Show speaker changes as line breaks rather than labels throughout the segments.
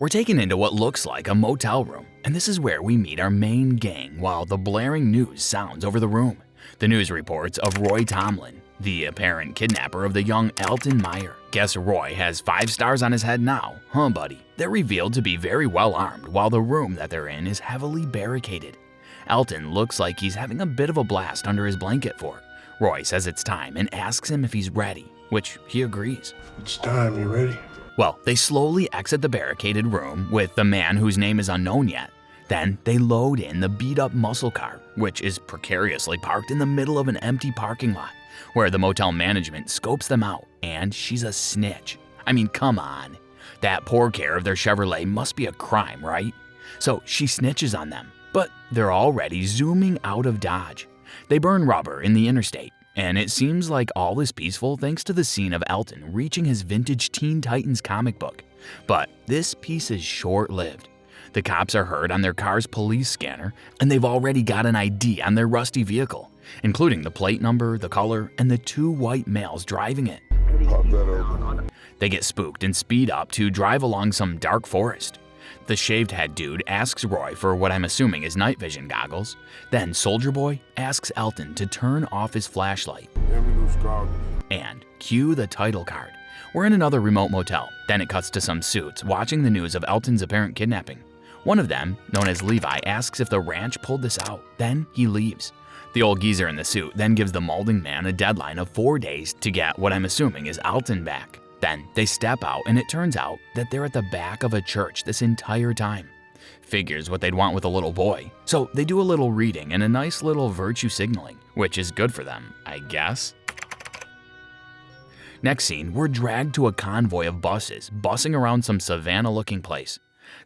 We're taken into what looks like a motel room, and this is where we meet our main gang while the blaring news sounds over the room. The news reports of Roy Tomlin, the apparent kidnapper of the young Elton Meyer. Guess Roy has 5 stars on his head now, huh buddy? They're revealed to be very well armed while the room that they're in is heavily barricaded. Elton looks like he's having a bit of a blast under his blanket fort. Roy says it's time and asks him if he's ready, which he agrees.
It's time, you ready?
Well, they slowly exit the barricaded room with the man whose name is unknown yet. Then they load in the beat-up muscle car, which is precariously parked in the middle of an empty parking lot, where the motel management scopes them out, and she's a snitch. I mean, come on. That poor care of their Chevrolet must be a crime, right? So she snitches on them, but they're already zooming out of Dodge. They burn rubber in the interstate, and it seems like all is peaceful thanks to the scene of Elton reaching his vintage Teen Titans comic book. But this piece is short-lived. The cops are heard on their car's police scanner, and they've already got an ID on their rusty vehicle, including the plate number, the color, and the 2 white males driving it.
Pop that open.
They get spooked and speed up to drive along some dark forest. The shaved head dude asks Roy for what I'm assuming is night vision goggles. Then Soldier Boy asks Elton to turn off his flashlight.
Hand me those goggles.
And cue the title card. We're in another remote motel. Then it cuts to some suits watching the news of Elton's apparent kidnapping. One of them, known as Levi, asks if the ranch pulled this out. Then he leaves. The old geezer in the suit then gives the molding man a deadline of 4 days to get what I'm assuming is Elton back. Then they step out and it turns out that they're at the back of a church this entire time. Figures what they'd want with a little boy. So they do a little reading and a nice little virtue signaling, which is good for them, I guess. Next scene, we're dragged to a convoy of buses bussing around some savannah-looking place.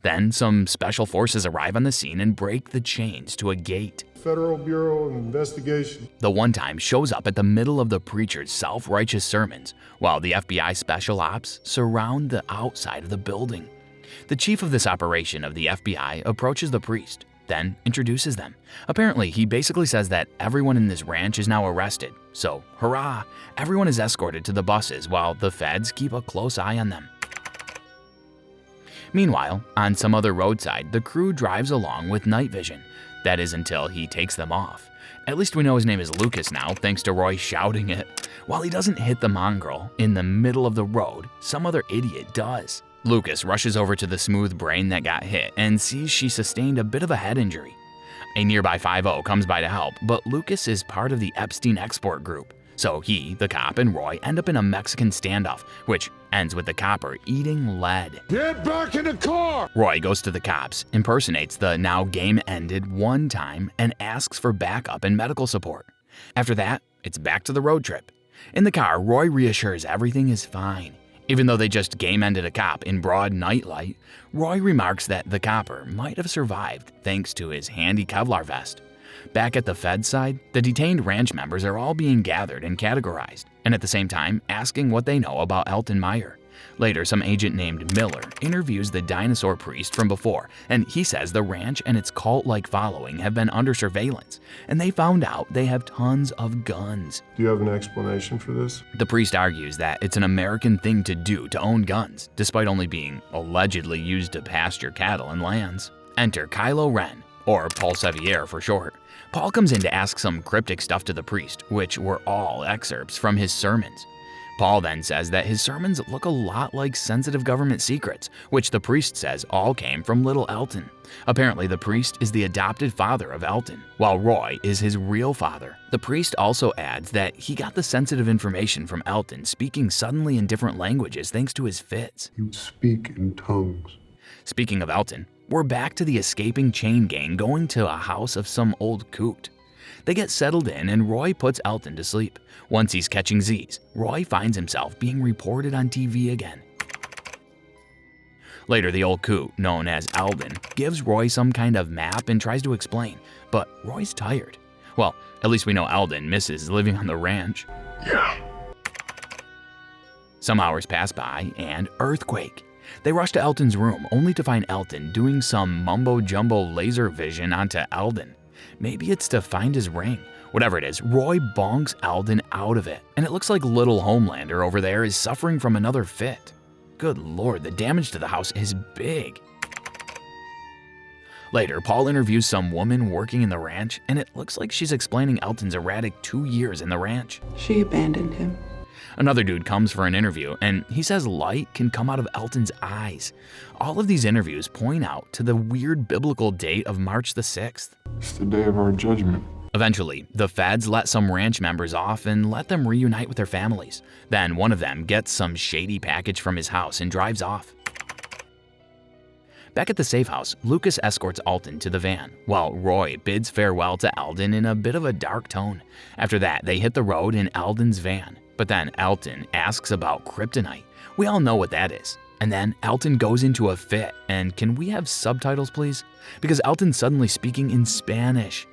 Then some special forces arrive on the scene and break the chains to a gate.
Federal Bureau of Investigation.
The one time shows up at the middle of the preacher's self-righteous sermons, while the FBI special ops surround the outside of the building. The chief of this operation of the FBI approaches the priest, then introduces them. Apparently, he basically says that everyone in this ranch is now arrested. So, hurrah, everyone is escorted to the buses while the feds keep a close eye on them. Meanwhile, on some other roadside, the crew drives along with night vision. That is until he takes them off. At least we know his name is Lucas now, thanks to Roy shouting it. While he doesn't hit the mongrel in the middle of the road, some other idiot does. Lucas rushes over to the smooth brain that got hit and sees she sustained a bit of a head injury. A nearby 5-0 comes by to help, but Lucas is part of the Epstein export group. So he, the cop, and Roy end up in a Mexican standoff, which ends with the copper eating lead.
Get back in the car!
Roy goes to the cops, impersonates the now game ended one time, and asks for backup and medical support. After that, it's back to the road trip. In the car, Roy reassures everything is fine. Even though they just game ended a cop in broad nightlight, Roy remarks that the copper might have survived thanks to his handy Kevlar vest. Back at the Fed side, the detained ranch members are all being gathered and categorized, and at the same time asking what they know about Elton Meyer. Later, some agent named Miller interviews the dinosaur priest from before, and he says the ranch and its cult-like following have been under surveillance, and they found out they have tons of guns.
Do you have an explanation for this?
The priest argues that it's an American thing to do to own guns, despite only being allegedly used to pasture cattle and lands. Enter Kylo Ren, or Paul Sevier for short. Paul comes in to ask some cryptic stuff to the priest, which were all excerpts from his sermons. Paul then says that his sermons look a lot like sensitive government secrets, which the priest says all came from little Elton. Apparently, the priest is the adopted father of Elton, while Roy is his real father. The priest also adds that he got the sensitive information from Elton speaking suddenly in different languages thanks to his fits.
He would speak in tongues.
Speaking of Elton, we're back to the escaping chain gang going to a house of some old coot. They get settled in and Roy puts Elton to sleep. Once he's catching Z's, Roy finds himself being reported on TV again. Later, the old coot, known as Eldon, gives Roy some kind of map and tries to explain, but Roy's tired. Well, at least we know Eldon misses living on the ranch.
Yeah.
Some hours pass by and earthquake. They rush to Elton's room only to find Elton doing some mumbo-jumbo laser vision onto Eldon. Maybe it's to find his ring. Whatever it is, Roy bonks Eldon out of it, and it looks like little Homelander over there is suffering from another fit. good lord, the damage to the house is big. Later, Paul interviews some woman working in the ranch, and it looks like she's explaining Elton's erratic 2 years in the ranch.
She abandoned him.
Another dude comes for an interview, and he says light can come out of Elton's eyes. All of these interviews point out to the weird biblical date of March the 6th.
It's the day of our judgment.
Eventually, the feds let some ranch members off and let them reunite with their families. Then one of them gets some shady package from his house and drives off. Back at the safe house, Lucas escorts Elton to the van, while Roy bids farewell to Elton in a bit of a dark tone. After that, they hit the road in Elton's van. But then Elton asks about kryptonite. We all know what that is. And then Elton goes into a fit, and can we have subtitles please? Because Elton's suddenly speaking in Spanish.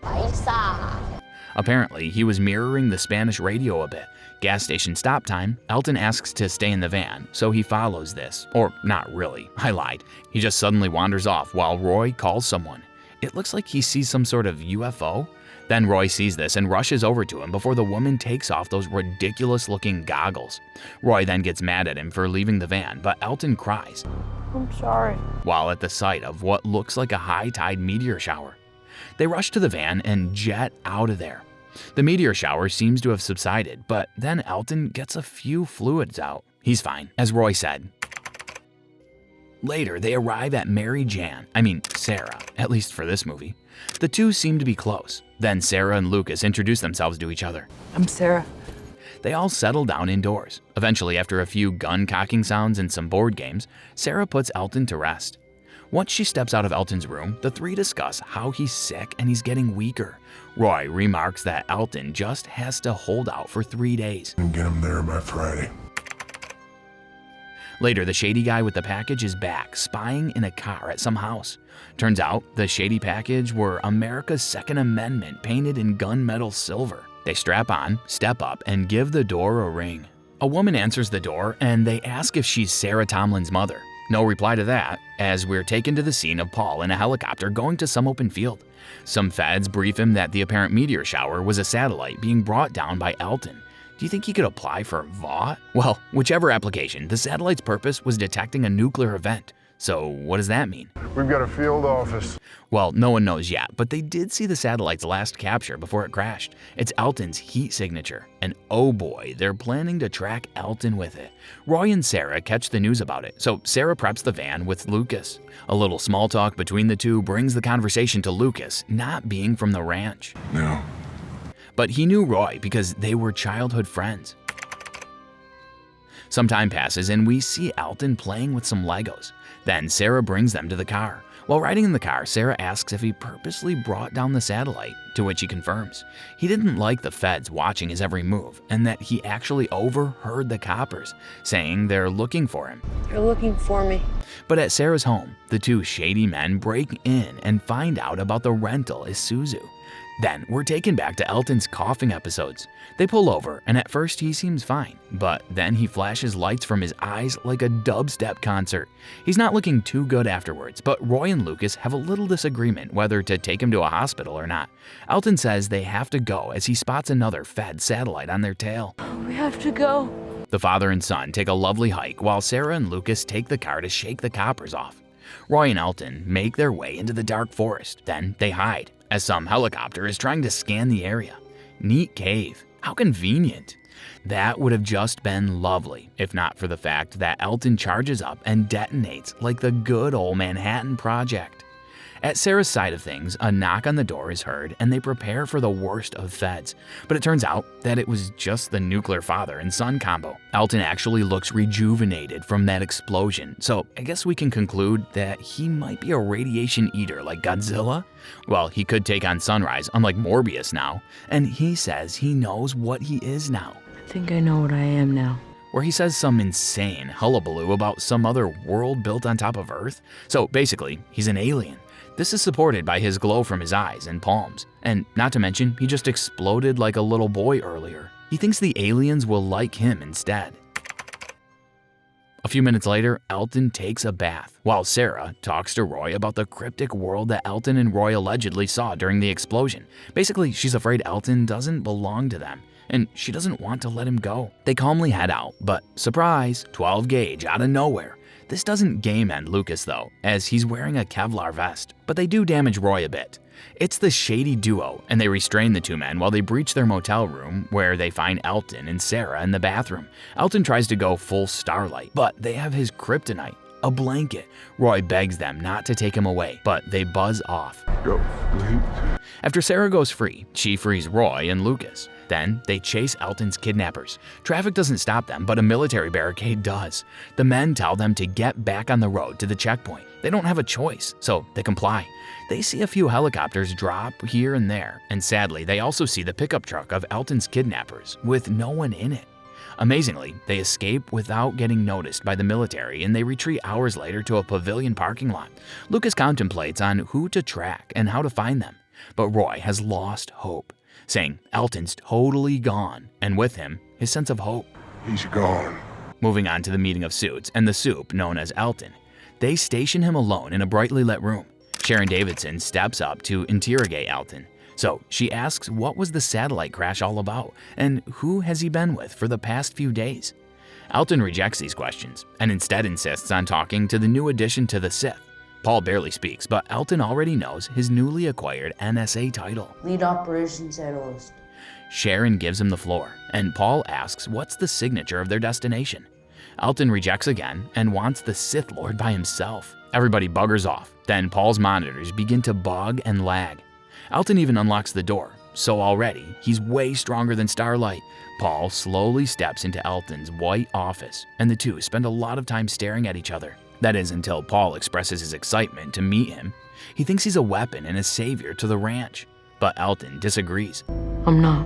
Apparently, he was mirroring the Spanish radio a bit. Gas station stop time, Elton asks to stay in the van, so he follows this. Or not really, I lied. He just suddenly wanders off while Roy calls someone. It looks like he sees some sort of UFO. Then Roy sees this and rushes over to him before the woman takes off those ridiculous-looking goggles. Roy then gets mad at him for leaving the van, but Elton cries,
I'm sorry.
while at the sight of what looks like a high-tide meteor shower. They rush to the van and jet out of there. The meteor shower seems to have subsided, but then Elton gets a few fluids out. He's fine, as Roy said. Later, they arrive at Sarah, at least for this movie. The two seem to be close. Then Sarah and Lucas introduce themselves to each other.
I'm Sarah.
They all settle down indoors. Eventually, after a few gun cocking sounds and some board games, Sarah puts Elton to rest. Once she steps out of Elton's room, the three discuss how he's sick and he's getting weaker. Roy remarks that Elton just has to hold out for 3 days.
And get him there by Friday.
Later, the shady guy with the package is back, spying in a car at some house. Turns out, the shady package were America's Second Amendment painted in gunmetal silver. They strap on, step up, and give the door a ring. A woman answers the door, and they ask if she's Sarah Tomlin's mother. No reply to that, as we're taken to the scene of Paul in a helicopter going to some open field. Some feds brief him that the apparent meteor shower was a satellite being brought down by Elton. Do you think he could apply for VOT? Well, whichever application, the satellite's purpose was detecting a nuclear event. So what does that mean?
We've got a field office.
Well, no one knows yet, but they did see the satellite's last capture before it crashed. It's Elton's heat signature, and oh boy, they're planning to track Elton with it. Roy and Sarah catch the news about it, so Sarah preps the van with Lucas. A little small talk between the two brings the conversation to Lucas, not being from the ranch.
No.
But he knew Roy because they were childhood friends. Some time passes and we see Elton playing with some Legos. Then Sarah brings them to the car. While riding in the car, Sarah asks if he purposely brought down the satellite, to which he confirms. He didn't like the feds watching his every move and that he actually overheard the coppers saying they're looking for him.
They're looking for me.
But at Sarah's home, the two shady men break in and find out about the rental Isuzu. Then we're taken back to Elton's coughing episodes. They pull over, and at first he seems fine, but then he flashes lights from his eyes like a dubstep concert. He's not looking too good afterwards, but Roy and Lucas have a little disagreement whether to take him to a hospital or not. Elton says they have to go as he spots another Fed satellite on their tail.
We have to go.
The father and son take a lovely hike while Sarah and Lucas take the car to shake the coppers off. Roy and Elton make their way into the dark forest, then they hide, as some helicopter is trying to scan the area. Neat cave. How convenient. That would have just been lovely, if not for the fact that Elton charges up and detonates like the good old Manhattan Project. At Sarah's side of things, a knock on the door is heard and they prepare for the worst of feds. But it turns out that it was just the nuclear father and son combo. Elton actually looks rejuvenated from that explosion, so I guess we can conclude that he might be a radiation eater like Godzilla? Well, he could take on Sunrise, unlike Morbius now, and he says he knows what he is now.
I think I know what I am now.
Where he says some insane hullabaloo about some other world built on top of Earth. So basically, he's an alien. This is supported by his glow from his eyes and palms. And not to mention, he just exploded like a little boy earlier. He thinks the aliens will like him instead. A few minutes later, Elton takes a bath, while Sarah talks to Roy about the cryptic world that Elton and Roy allegedly saw during the explosion. Basically, she's afraid Elton doesn't belong to them, and she doesn't want to let him go. They calmly head out, but surprise, 12 gauge out of nowhere. This doesn't game end Lucas though, as he's wearing a Kevlar vest, but they do damage Roy a bit. It's the shady duo, and they restrain the two men while they breach their motel room where they find Elton and Sarah in the bathroom. Elton tries to go full Starlight, but they have his kryptonite, a blanket. Roy begs them not to take him away, but they buzz off.
Go sleep.
After Sarah goes free, she frees Roy and Lucas. Then they chase Elton's kidnappers. Traffic doesn't stop them, but a military barricade does. The men tell them to get back on the road to the checkpoint. They don't have a choice, so they comply. They see a few helicopters drop here and there, and sadly, they also see the pickup truck of Elton's kidnappers with no one in it. Amazingly, they escape without getting noticed by the military, and they retreat hours later to a pavilion parking lot. Lucas contemplates on who to track and how to find them, but Roy has lost hope, saying Elton's totally gone, and with him, his sense of hope.
He's gone.
Moving on to the meeting of suits and the soup known as Elton. They station him alone in a brightly lit room. Sharon Davidson steps up to interrogate Elton. So she asks what was the satellite crash all about, and who has he been with for the past few days? Elton rejects these questions, and instead insists on talking to the new addition to the Sith. Paul barely speaks, but Elton already knows his newly acquired NSA title.
Lead operations analyst.
Sharon gives him the floor, and Paul asks what's the signature of their destination. Elton rejects again and wants the Sith Lord by himself. Everybody buggers off, then Paul's monitors begin to bug and lag. Elton even unlocks the door, so already he's way stronger than Starlight. Paul slowly steps into Elton's white office, and the two spend a lot of time staring at each other. That is until Paul expresses his excitement to meet him. He thinks he's a weapon and a savior to the ranch, but Elton disagrees,
I'm not.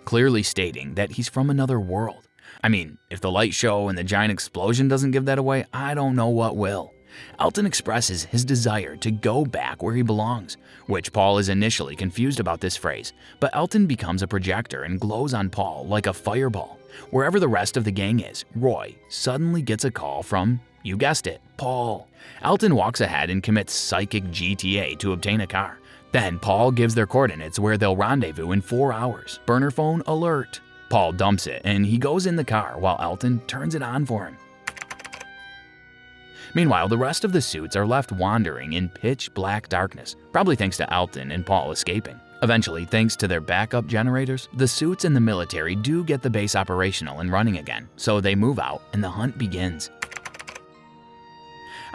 clearly stating that he's from another world. I mean, if the light show and the giant explosion doesn't give that away, I don't know what will. Elton expresses his desire to go back where he belongs, which Paul is initially confused about this phrase, but Elton becomes a projector and glows on Paul like a fireball. Wherever the rest of the gang is, Roy suddenly gets a call from, you guessed it, Paul. Elton walks ahead and commits psychic GTA to obtain a car. Then Paul gives their coordinates where they'll rendezvous in 4 hours. Burner phone alert. Paul dumps it and he goes in the car while Elton turns it on for him. Meanwhile, the rest of the suits are left wandering in pitch black darkness, probably thanks to Elton and Paul escaping. Eventually, thanks to their backup generators, the suits and the military do get the base operational and running again, so they move out and the hunt begins.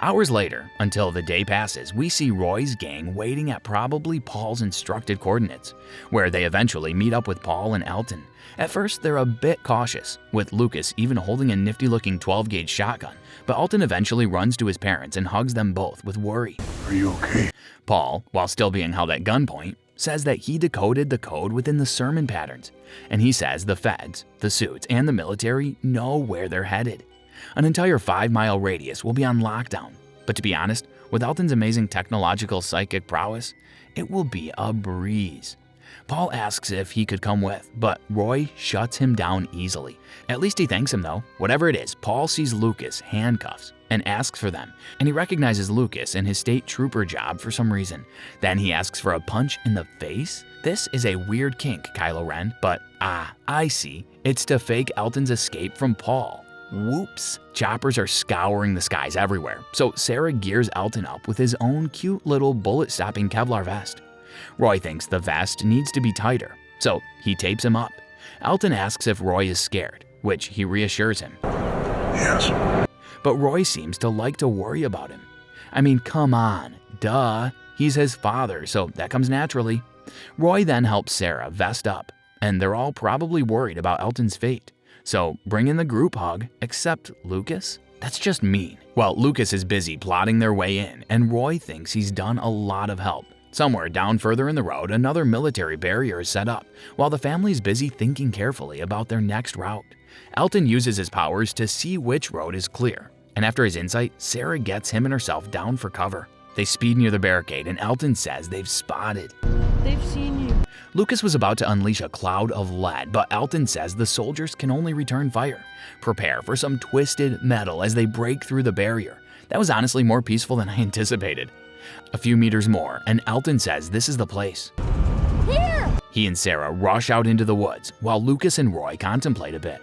Hours later, until the day passes, we see Roy's gang waiting at probably Paul's instructed coordinates, where they eventually meet up with Paul and Elton. At first, they're a bit cautious, with Lucas even holding a nifty-looking 12-gauge shotgun, but Elton eventually runs to his parents and hugs them both with worry.
Are you okay?
Paul, while still being held at gunpoint, says that he decoded the code within the sermon patterns, and he says the feds, the suits, and the military know where they're headed. An entire 5-mile radius will be on lockdown, but to be honest, with Elton's amazing technological psychic prowess, it will be a breeze. Paul asks if he could come with, but Roy shuts him down easily. At least he thanks him though. Whatever it is, Paul sees Lucas handcuffs and asks for them, and he recognizes Lucas in his state trooper job for some reason. Then he asks for a punch in the face? This is a weird kink, Kylo Ren, but I see. It's to fake Elton's escape from Paul. Whoops. Choppers are scouring the skies everywhere, so Sarah gears Elton up with his own cute little bullet-stopping Kevlar vest. Roy thinks the vest needs to be tighter, so he tapes him up. Elton asks if Roy is scared, which he reassures him.
Yes.
But Roy seems to like to worry about him. I mean, come on, duh. He's his father, so that comes naturally. Roy then helps Sarah vest up, and they're all probably worried about Elton's fate. So bring in the group hug, except Lucas? That's just mean. Well, Lucas is busy plotting their way in, and Roy thinks he's done a lot of help. Somewhere down further in the road, another military barrier is set up, while the family's busy thinking carefully about their next route. Elton uses his powers to see which road is clear, and after his insight, Sarah gets him and herself down for cover. They speed near the barricade, and Elton says they've spotted.
They've seen you.
Lucas was about to unleash a cloud of lead, but Elton says the soldiers can only return fire. Prepare for some twisted metal as they break through the barrier. That was honestly more peaceful than I anticipated. A few meters more, and Elton says this is the place.
Here!
He and Sarah rush out into the woods, while Lucas and Roy contemplate a bit.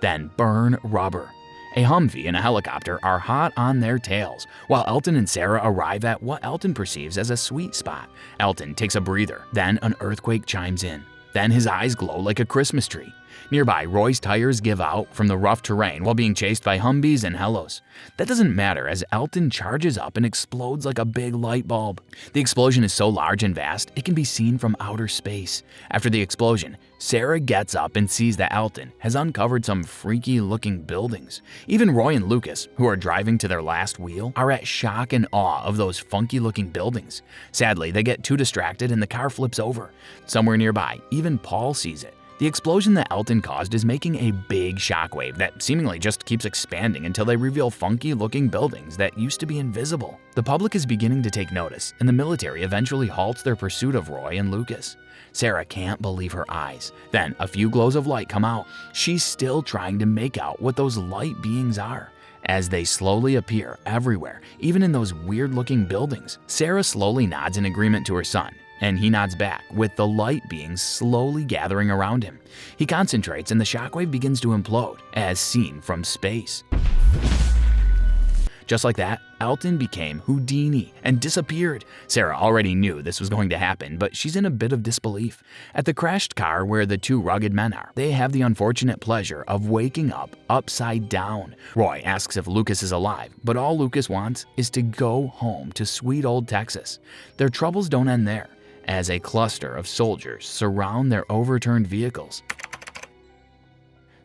Then burn rubber. A Humvee and a helicopter are hot on their tails, while Elton and Sarah arrive at what Elton perceives as a sweet spot. Elton takes a breather, then an earthquake chimes in. Then his eyes glow like a Christmas tree. Nearby, Roy's tires give out from the rough terrain while being chased by Humvees and Hellos. That doesn't matter as Elton charges up and explodes like a big light bulb. The explosion is so large and vast, it can be seen from outer space. After the explosion, Sarah gets up and sees that Elton has uncovered some freaky-looking buildings. Even Roy and Lucas, who are driving to their last wheel, are at shock and awe of those funky-looking buildings. Sadly, they get too distracted and the car flips over. Somewhere nearby, even Paul sees it. The explosion that Elton caused is making a big shockwave that seemingly just keeps expanding until they reveal funky-looking buildings that used to be invisible. The public is beginning to take notice, and the military eventually halts their pursuit of Roy and Lucas. Sarah can't believe her eyes. Then a few glows of light come out. She's still trying to make out what those light beings are. As they slowly appear everywhere, even in those weird-looking buildings, Sarah slowly nods in agreement to her son, and he nods back, with the light beings slowly gathering around him. He concentrates and the shockwave begins to implode, as seen from space. Just like that, Elton became Houdini and disappeared. Sarah already knew this was going to happen, but she's in a bit of disbelief. At the crashed car where the two rugged men are, they have the unfortunate pleasure of waking up upside down. Roy asks if Lucas is alive, but all Lucas wants is to go home to sweet old Texas. Their troubles don't end there, as a cluster of soldiers surround their overturned vehicles.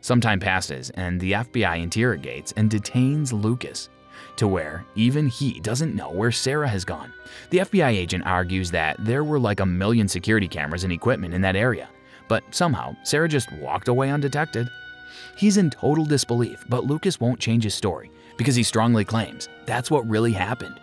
Some time passes and the FBI interrogates and detains Lucas, to where even he doesn't know where Sarah has gone. The FBI agent argues that there were like 1 million security cameras and equipment in that area, but somehow Sarah just walked away undetected. He's in total disbelief, but Lucas won't change his story because he strongly claims that's what really happened.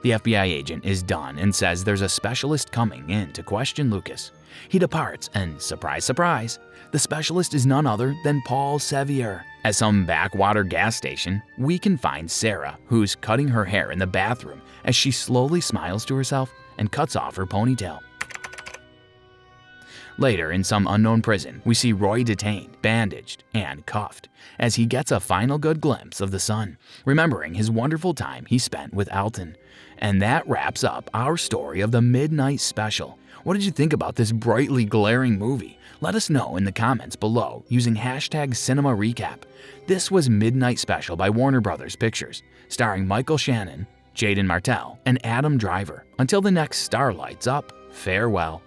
The FBI agent is done and says there's a specialist coming in to question Lucas. He departs and surprise, surprise, the specialist is none other than Paul Sevier. At some backwater gas station, we can find Sarah, who's cutting her hair in the bathroom as she slowly smiles to herself and cuts off her ponytail. Later, in some unknown prison, we see Roy detained, bandaged, and cuffed, as he gets a final good glimpse of the sun, remembering his wonderful time he spent with Elton. And that wraps up our story of the Midnight Special. What did you think about this brightly glaring movie? Let us know in the comments below using #CinemaRecap. This was Midnight Special by Warner Brothers Pictures, starring Michael Shannon, Jaden Martell, and Adam Driver. Until the next star lights up, farewell.